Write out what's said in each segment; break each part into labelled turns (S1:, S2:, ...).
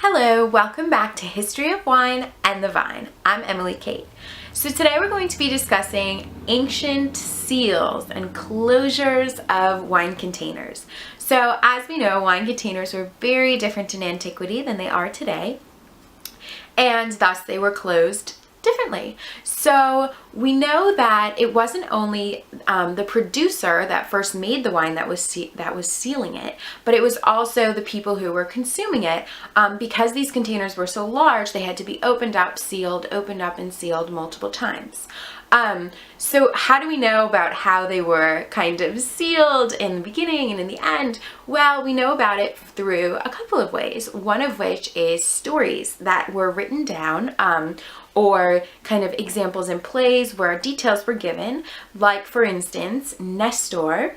S1: Hello, welcome back to History of Wine and the Vine. I'm Emily Kate. So today we're going to be discussing ancient seals and closures of wine containers. So as we know, wine containers were very different in antiquity than they are today, and thus they were closed differently. So we know that it wasn't only the producer that first made the wine that was sealing it, but it was also the people who were consuming it. Because these containers were so large, they had to be opened up and sealed multiple times. So how do we know about how they were kind of sealed in the beginning and in the end? Well, we know about it through a couple of ways, one of which is stories that were written down, or kind of examples in plays where details were given. Like, for instance, Nestor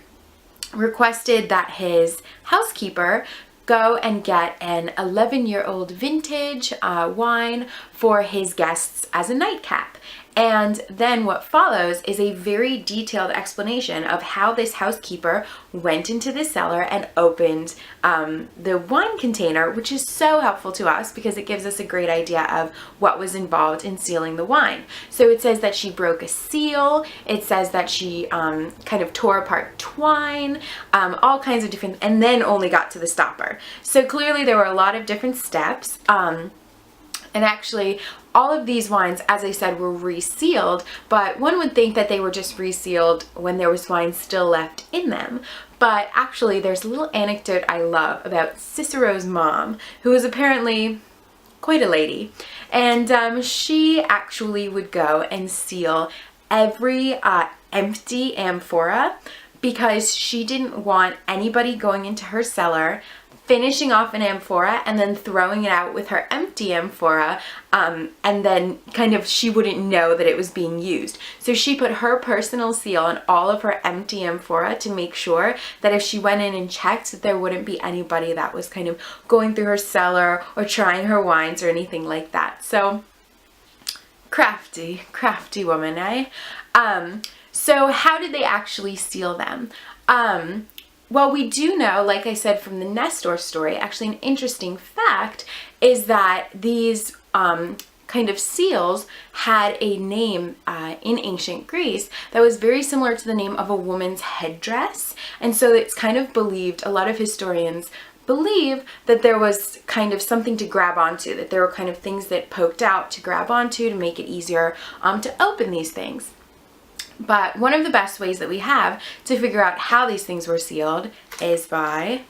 S1: requested that his housekeeper go and get an 11-year-old vintage wine for his guests as a nightcap. And then what follows is a very detailed explanation of how this housekeeper went into the cellar and opened the wine container, which is so helpful to us because it gives us a great idea of what was involved in sealing the wine. So it says that she broke a seal, it says that she kind of tore apart twine, all kinds of different, and then only got to the stopper. So clearly there were a lot of different steps. And actually, all of these wines, as I said, were resealed, but one would think that they were just resealed when there was wine still left in them. But actually, there's a little anecdote I love about Cicero's mom, who was apparently quite a lady. And she actually would go and seal every empty amphora because she didn't want anybody going into her cellar, finishing off an amphora and then throwing it out with her empty amphora, and then kind of she wouldn't know that it was being used. So she put her personal seal on all of her empty amphora to make sure that if she went in and checked, that there wouldn't be anybody that was kind of going through her cellar or trying her wines or anything like that. So crafty woman, eh? So how did they actually seal them? Well, we do know, like I said, from the Nestor story, actually an interesting fact is that these kind of seals had a name in ancient Greece that was very similar to the name of a woman's headdress. And so it's kind of believed, a lot of historians believe that there was kind of something to grab onto, that there were kind of things that poked out to grab onto to make it easier to open these things. But one of the best ways that we have to figure out how these things were sealed is by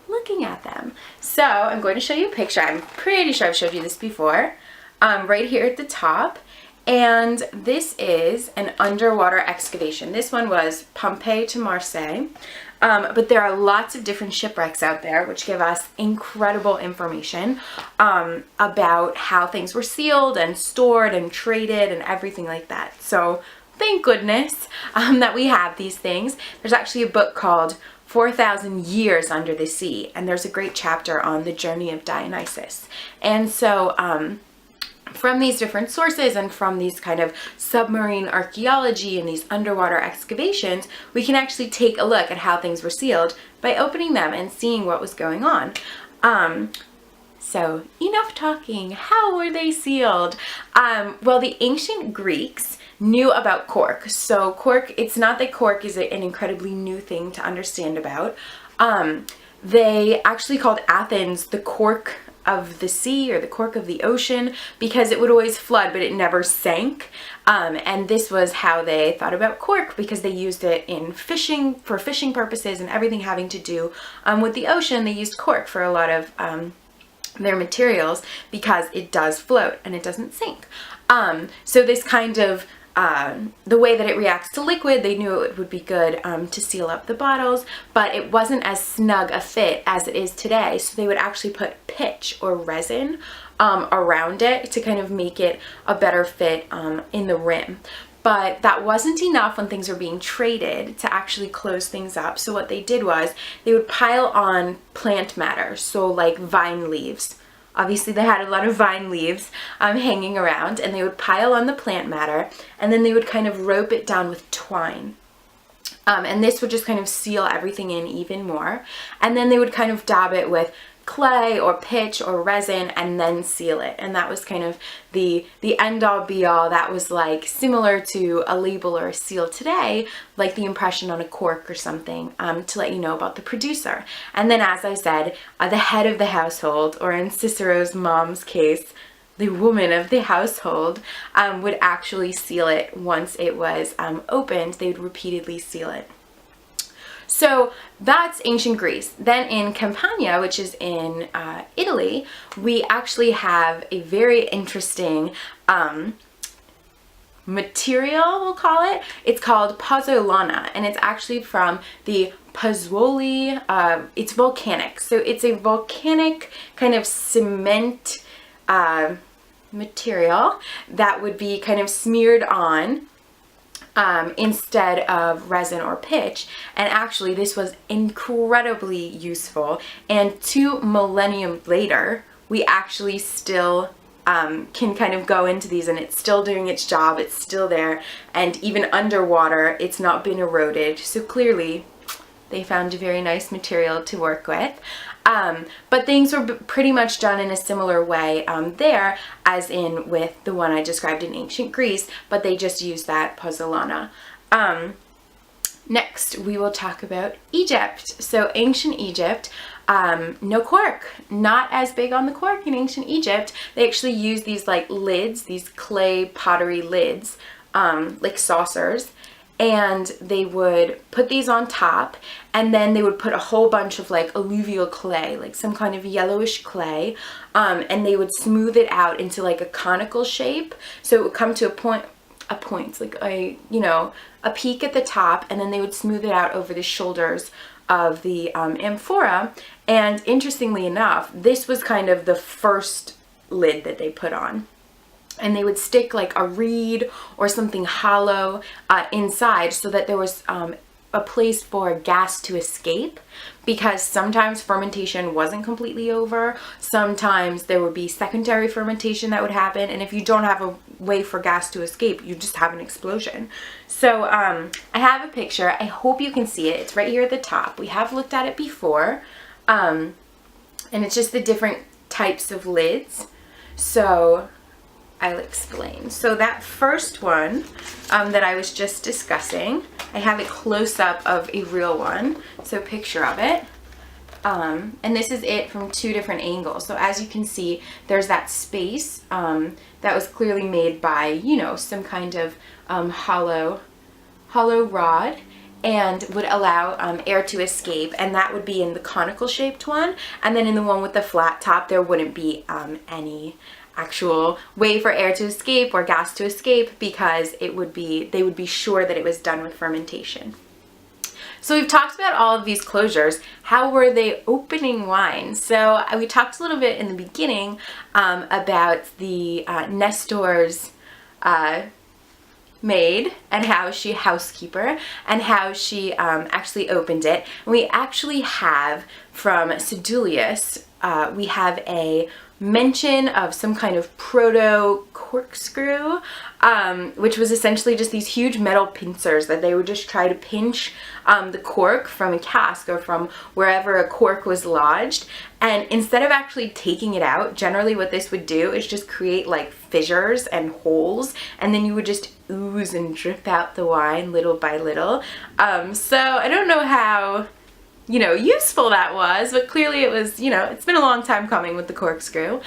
S1: looking at them. So I'm going to show you a picture. I'm pretty sure I've showed you this before, right here at the top. And this is an underwater excavation. This one was Pompeii to Marseille. But there are lots of different shipwrecks out there which give us incredible information about how things were sealed and stored and traded and everything like that. So thank goodness that we have these things. There's actually a book called 4,000 Years Under the Sea, and there's a great chapter on the journey of Dionysus. And so from these different sources and from these kind of submarine archaeology and these underwater excavations, we can actually take a look at how things were sealed by opening them and seeing what was going on. So enough talking. How were they sealed? Well, the ancient Greeks knew about cork. So cork, it's not that cork is an incredibly new thing to understand about. They actually called Athens the cork of the sea or the cork of the ocean because it would always flood but it never sank. And this was how they thought about cork because they used it in fishing, for fishing purposes and everything having to do with the ocean. They used cork for a lot of their materials because it does float and it doesn't sink. So this kind of the way that it reacts to liquid, they knew it would be good to seal up the bottles, but it wasn't as snug a fit as it is today. So they would actually put pitch or resin around it to kind of make it a better fit in the rim. But that wasn't enough when things were being traded to actually close things up. So what they did was they would pile on plant matter, so like vine leaves. Obviously they had a lot of vine leaves hanging around, and they would pile on the plant matter and then they would kind of rope it down with twine. And this would just kind of seal everything in even more. And then they would kind of dab it with clay or pitch or resin and then seal it. And that was kind of the end all be all. That was like similar to a label or a seal today, like the impression on a cork or something, to let you know about the producer. And then, as I said, the head of the household, or in Cicero's mom's case, the woman of the household, would actually seal it once it was opened. They would repeatedly seal it. So that's ancient Greece. Then in Campania, which is in Italy, we actually have a very interesting material, we'll call it. It's called pozzolana, and it's actually from the Pozzuoli. It's volcanic. So it's a volcanic kind of cement material that would be kind of smeared on instead of resin or pitch. And actually this was incredibly useful, and 2 millennia later we actually still can kind of go into these, and it's still doing its job. It's still there, and even underwater it's not been eroded. So clearly they found a very nice material to work with. But things were pretty much done in a similar way there as in with the one I described in ancient Greece, but they just used that pozzolana. Next, we will talk about Egypt. So ancient Egypt, no cork, not as big on the cork in ancient Egypt. They actually used these like lids, these clay pottery lids, like saucers. And they would put these on top, and then they would put a whole bunch of like alluvial clay, like some kind of yellowish clay, and they would smooth it out into like a conical shape. So it would come to a point, like a peak at the top, and then they would smooth it out over the shoulders of the amphora. And interestingly enough, this was kind of the first lid that they put on. And they would stick like a reed or something hollow inside, so that there was a place for gas to escape, because sometimes fermentation wasn't completely over. Sometimes there would be secondary fermentation that would happen, and if you don't have a way for gas to escape, you just have an explosion. So I have a picture. I hope you can see it. It's right here at the top. We have looked at it before, and it's just the different types of lids. So I'll explain. So that first one that I was just discussing, I have a close-up of a real one, so a picture of it. And this is it from 2 different angles. So as you can see, there's that space that was clearly made by, some kind of hollow rod, and would allow air to escape, and that would be in the conical shaped one. And then in the one with the flat top, there wouldn't be any actual way for air to escape or gas to escape, because they would be sure that it was done with fermentation. So we've talked about all of these closures. How were they opening wine? So we talked a little bit in the beginning about the Nestor's maid, and how she housekeeper, and how she actually opened it. And we actually have from Sedulius, we have a mention of some kind of Proto Corkscrew, which was essentially just these huge metal pincers that they would just try to pinch the cork from a cask or from wherever a cork was lodged. And instead of actually taking it out, generally what this would do is just create like fissures and holes, and then you would just ooze and drip out the wine little by little. So I don't know how useful that was, but clearly it was, it's been a long time coming with the corkscrew.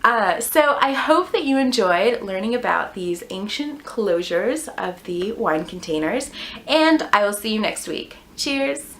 S1: So I hope that you enjoyed learning about these ancient closures of the wine containers, and I will see you next week. Cheers!